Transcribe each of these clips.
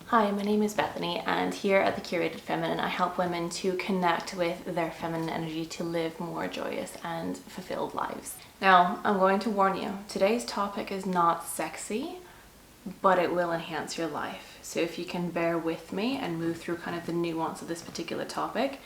Hi, my name is Bethany, and here at The Curated Feminine, I help women to connect with their feminine energy to live more joyous and fulfilled lives. Now, I'm going to warn you, today's topic is not sexy, but it will enhance your life. So if you can bear with me and move through kind of the nuance of this particular topic,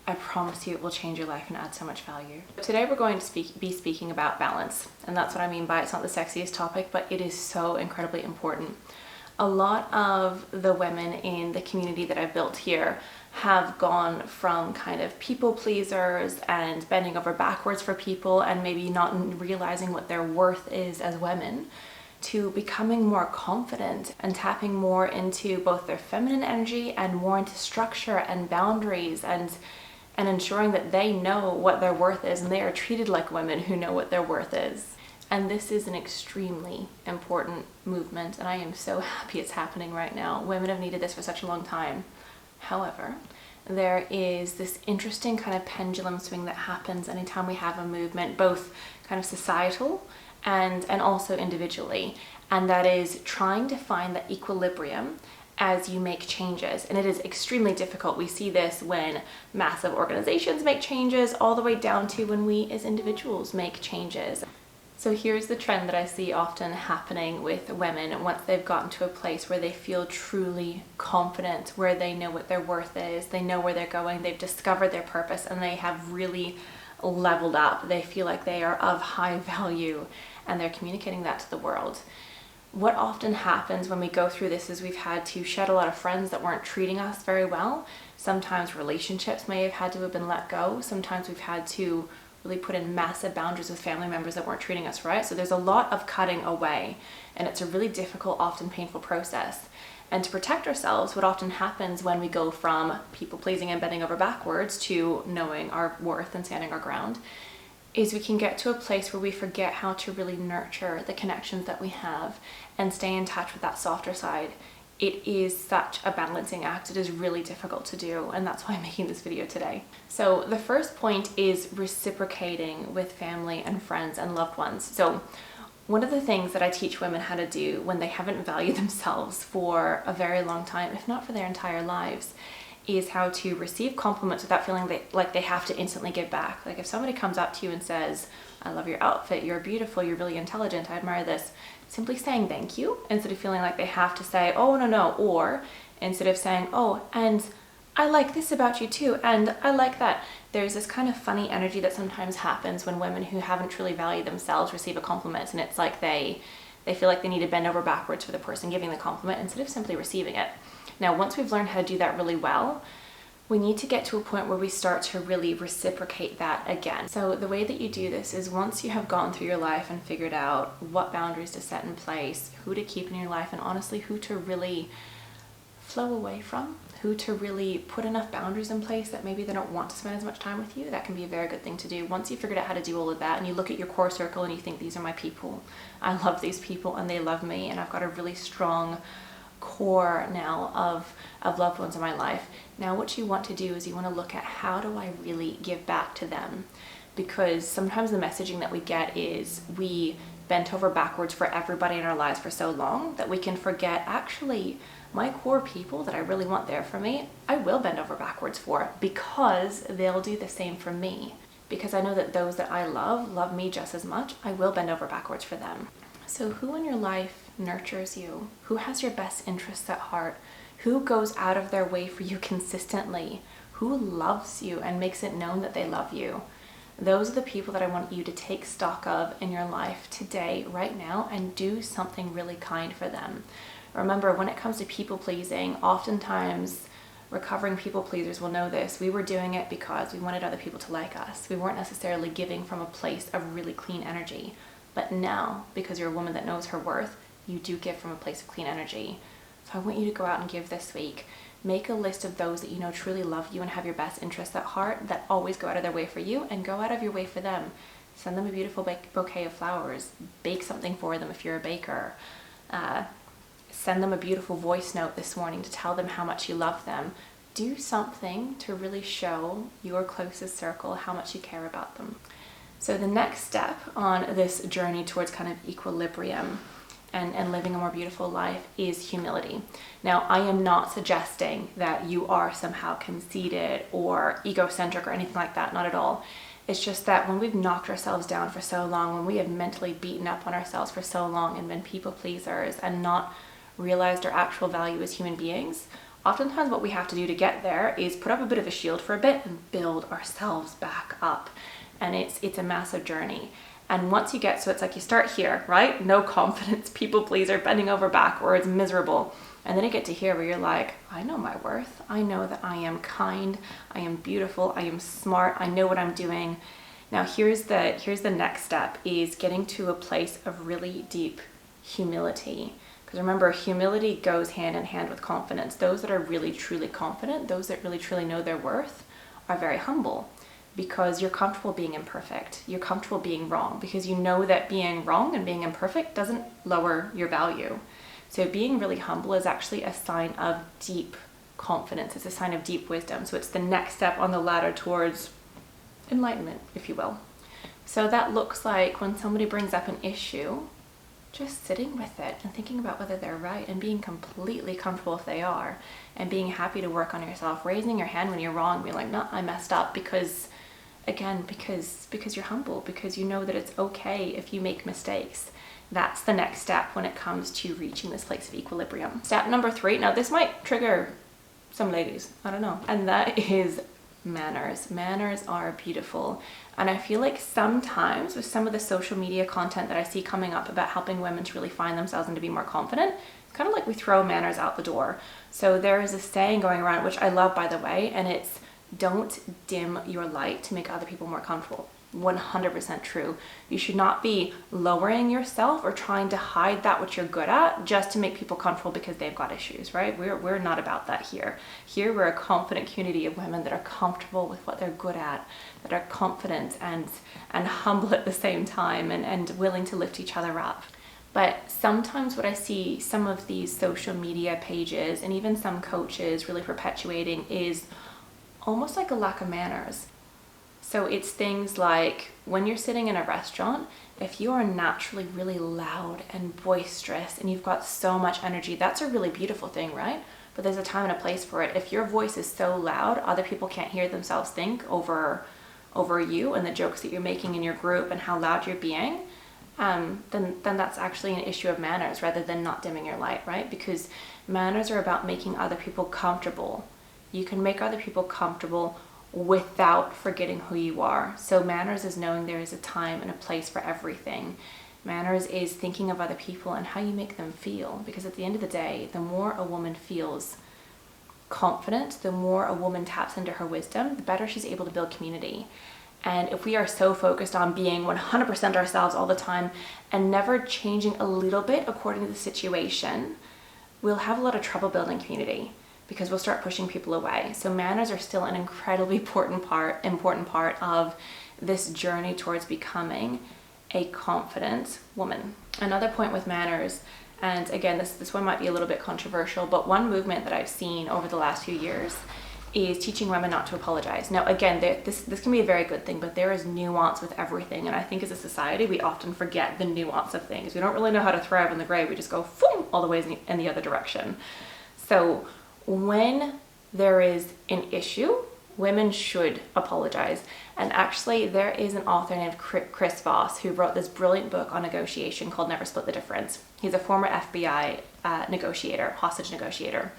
I promise you it will change your life and add so much value. Today we're going to be speaking about balance, and that's what I mean by it's not the sexiest topic, but it is so incredibly important. A lot of the women in the community that I've built here have gone from kind of people pleasers and bending over backwards for people and maybe not realizing what their worth is as women, to becoming more confident and tapping more into both their feminine energy and more into structure and boundaries and ensuring that they know what their worth is and they are treated like women who know what their worth is. And this is an extremely important movement, and I am so happy it's happening right now. Women have needed this for such a long time. However, there is this interesting kind of pendulum swing that happens anytime we have a movement, both kind of societal and also individually, and that is trying to find that equilibrium as you make changes. And it is extremely difficult. We see this when massive organizations make changes, all the way down to when we as individuals make changes. So here's the trend that I see often happening with women once they've gotten to a place where they feel truly confident, where they know what their worth is, they know where they're going, they've discovered their purpose, and they have really leveled up. They feel like they are of high value and they're communicating that to the world. What often happens when we go through this is we've had to shed a lot of friends that weren't treating us very well. Sometimes relationships may have had to have been let go. Sometimes we've had to really put in massive boundaries with family members that weren't treating us right. So there's a lot of cutting away, and it's a really difficult, often painful process. And to protect ourselves, what often happens when we go from people pleasing and bending over backwards to knowing our worth and standing our ground is we can get to a place where we forget how to really nurture the connections that we have and stay in touch with that softer side. It is such a balancing act. It is really difficult to do, and that's why I'm making this video today. So the first point is reciprocating with family and friends and loved ones. So one of the things that I teach women how to do when they haven't valued themselves for a very long time, if not for their entire lives, is how to receive compliments without feeling like they have to instantly give back. Like if somebody comes up to you and says, "I love your outfit, you're beautiful, you're really intelligent, I admire this," simply saying thank you instead of feeling like they have to say, "Oh, no," or instead of saying, "Oh, and I like this about you too, and I like that." There's this kind of funny energy that sometimes happens when women who haven't truly valued themselves receive a compliment, and it's like they feel like they need to bend over backwards for the person giving the compliment instead of simply receiving it. Now, once we've learned how to do that really well, we need to get to a point where we start to really reciprocate that again. So the way that you do this is once you have gone through your life and figured out what boundaries to set in place, who to keep in your life, and honestly, who to really flow away from, who to really put enough boundaries in place that maybe they don't want to spend as much time with you, that can be a very good thing to do. Once you've figured out how to do all of that and you look at your core circle and you think, these are my people, I love these people and they love me, and I've got a really strong core now of loved ones in my life. Now what you want to do is you want to look at, how do I really give back to them? Because sometimes the messaging that we get is we bent over backwards for everybody in our lives for so long that we can forget, actually, my core people that I really want there for me, I will bend over backwards for, because they'll do the same for me. Because I know that those that I love me just as much, I will bend over backwards for them. So who in your life nurtures you? Who has your best interests at heart? Who goes out of their way for you consistently? Who loves you and makes it known that they love you? Those are the people that I want you to take stock of in your life today, right now, and do something really kind for them. Remember, when it comes to people pleasing, oftentimes recovering people pleasers will know this. We were doing it because we wanted other people to like us. We weren't necessarily giving from a place of really clean energy. But now, because you're a woman that knows her worth, you do give from a place of clean energy. So I want you to go out and give this week. Make a list of those that you know truly love you and have your best interests at heart, that always go out of their way for you, and go out of your way for them. Send them a beautiful bouquet of flowers. Bake something for them if you're a baker. Send them a beautiful voice note this morning to tell them how much you love them. Do something to really show your closest circle how much you care about them. So the next step on this journey towards kind of equilibrium and living a more beautiful life is humility. Now, I am not suggesting that you are somehow conceited or egocentric or anything like that, not at all. It's just that when we've knocked ourselves down for so long, when we have mentally beaten up on ourselves for so long and been people pleasers and not realized our actual value as human beings, oftentimes what we have to do to get there is put up a bit of a shield for a bit and build ourselves back up. And it's a massive journey. And once you get, so it's like you start here, right? No confidence, people pleaser, bending over backwards, miserable. And then you get to here where you're like, I know my worth. I know that I am kind, I am beautiful, I am smart, I know what I'm doing. Now here's the next step, is getting to a place of really deep humility. Because remember, humility goes hand in hand with confidence. Those that are really truly confident, those that really truly know their worth, are very humble. Because you're comfortable being imperfect. You're comfortable being wrong because you know that being wrong and being imperfect doesn't lower your value. So being really humble is actually a sign of deep confidence. It's a sign of deep wisdom. So it's the next step on the ladder towards enlightenment, if you will. So that looks like when somebody brings up an issue, just sitting with it and thinking about whether they're right and being completely comfortable if they are, and being happy to work on yourself, raising your hand when you're wrong, being like, no, I messed up, because you're humble, because you know that it's okay if you make mistakes. That's the next step when it comes to reaching this place of equilibrium. Step number 3, now this might trigger some ladies, I don't know, and that is manners. Manners are beautiful. And I feel like sometimes with some of the social media content that I see coming up about helping women to really find themselves and to be more confident, it's kind of like we throw manners out the door. So there is a saying going around, which I love, by the way, and it's, don't dim your light to make other people more comfortable. 100% true. You should not be lowering yourself or trying to hide that which you're good at just to make people comfortable because they've got issues, right? We're not about that here. Here we're a confident community of women that are comfortable with what they're good at, that are confident and humble at the same time, and willing to lift each other up. But sometimes what I see some of these social media pages and even some coaches really perpetuating is almost like a lack of manners. So it's things like when you're sitting in a restaurant, if you are naturally really loud and boisterous and you've got so much energy, that's a really beautiful thing, right? But there's a time and a place for it. If your voice is so loud, other people can't hear themselves think over you and the jokes that you're making in your group and how loud you're being, then that's actually an issue of manners rather than not dimming your light, right? Because manners are about making other people comfortable. You can make other people comfortable without forgetting who you are. So manners is knowing there is a time and a place for everything. Manners is thinking of other people and how you make them feel. Because at the end of the day, the more a woman feels confident, the more a woman taps into her wisdom, the better she's able to build community. And if we are so focused on being 100% ourselves all the time and never changing a little bit according to the situation, we'll have a lot of trouble building community, because we'll start pushing people away. So manners are still an incredibly important part of this journey towards becoming a confident woman. Another point with manners, and again, this one might be a little bit controversial, but one movement that I've seen over the last few years is teaching women not to apologize. Now, again, this can be a very good thing, but there is nuance with everything. And I think as a society, we often forget the nuance of things. We don't really know how to thrive in the gray. We just go boom, all the way in the other direction. So when there is an issue, women should apologize. And actually, there is an author named Chris Voss who wrote this brilliant book on negotiation called Never Split the Difference. He's a former FBI negotiator, hostage negotiator.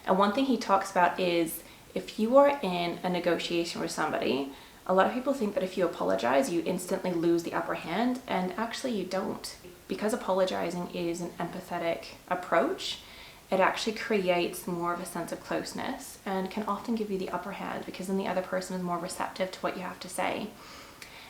And one thing he talks about is if you are in a negotiation with somebody, a lot of people think that if you apologize, you instantly lose the upper hand. And actually, you don't. Because apologizing is an empathetic approach, it actually creates more of a sense of closeness and can often give you the upper hand, because then the other person is more receptive to what you have to say.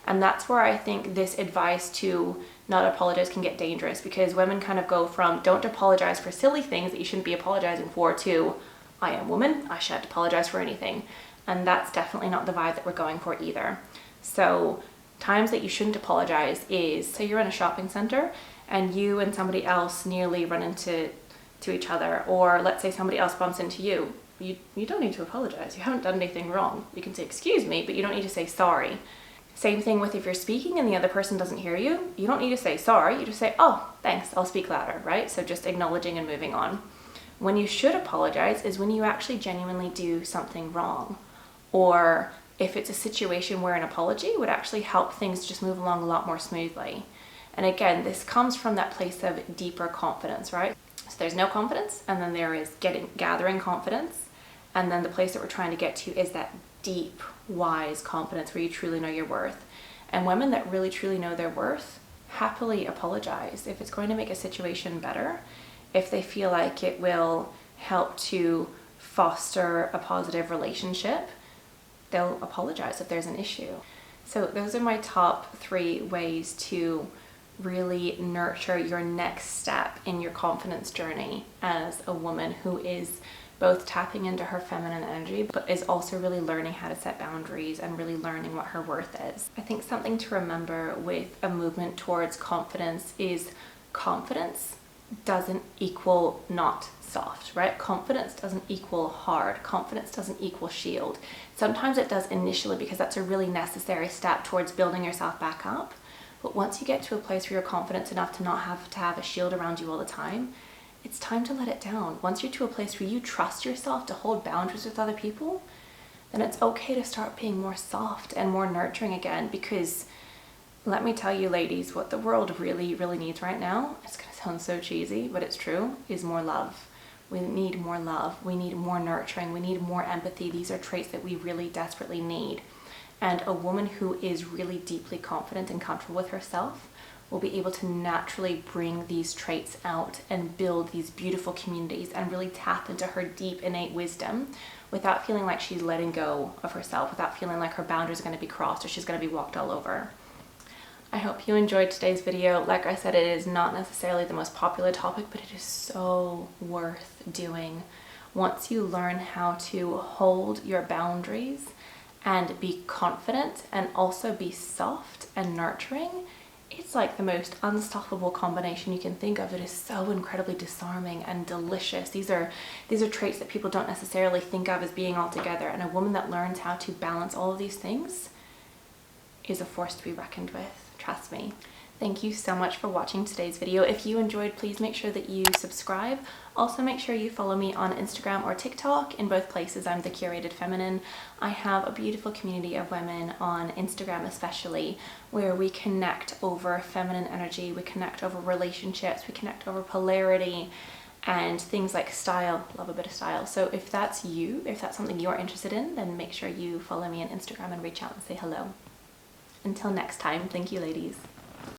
And that's where I think this advice to not apologize can get dangerous, because women kind of go from don't apologize for silly things that you shouldn't be apologizing for to I am woman, I shan't apologize for anything. And that's definitely not the vibe that we're going for either. So times that you shouldn't apologize is, say you're in a shopping center and you and somebody else nearly run into each other, or let's say somebody else bumps into you. You don't need to apologize. You haven't done anything wrong. You can say excuse me, but you don't need to say sorry. Same thing with if you're speaking and the other person doesn't hear you, you don't need to say sorry, you just say, oh, thanks, I'll speak louder, right? So just acknowledging and moving on. When you should apologize is when you actually genuinely do something wrong, or if it's a situation where an apology would actually help things just move along a lot more smoothly. And again, this comes from that place of deeper confidence, right? So there's no confidence, and then there is gathering confidence, and then the place that we're trying to get to is that deep, wise confidence where you truly know your worth. And women that really truly know their worth happily apologize if it's going to make a situation better, if they feel like it will help to foster a positive relationship, they'll apologize if there's an issue. So those are my top 3 ways to really nurture your next step in your confidence journey as a woman who is both tapping into her feminine energy, but is also really learning how to set boundaries and really learning what her worth is. I think something to remember with a movement towards confidence is confidence doesn't equal not soft, right? Confidence doesn't equal hard. Confidence doesn't equal shield. Sometimes it does initially because that's a really necessary step towards building yourself back up. But once you get to a place where you're confident enough to not have to have a shield around you all the time, it's time to let it down. Once you're to a place where you trust yourself to hold boundaries with other people, then it's okay to start being more soft and more nurturing again, because let me tell you, ladies, what the world really, really needs right now, it's going to sound so cheesy, but it's true, is more love. We need more love. We need more nurturing. We need more empathy. These are traits that we really desperately need. And a woman who is really deeply confident and comfortable with herself will be able to naturally bring these traits out and build these beautiful communities and really tap into her deep innate wisdom without feeling like she's letting go of herself, without feeling like her boundaries are going to be crossed or she's going to be walked all over. I hope you enjoyed today's video. Like I said, it is not necessarily the most popular topic, but it is so worth doing. Once you learn how to hold your boundaries and be confident and also be soft and nurturing, it's like the most unstoppable combination you can think of. It is so incredibly disarming and delicious. These are traits that people don't necessarily think of as being all together, and a woman that learns how to balance all of these things is a force to be reckoned with. Trust me. Thank you so much for watching today's video. If you enjoyed, please make sure that you subscribe. Also make sure you follow me on Instagram or TikTok. In both places, I'm The Curated Feminine. I have a beautiful community of women on Instagram especially, where we connect over feminine energy, we connect over relationships, we connect over polarity, and things like style. Love a bit of style. So if that's you, if that's something you're interested in, then make sure you follow me on Instagram and reach out and say hello. Until next time, thank you, ladies.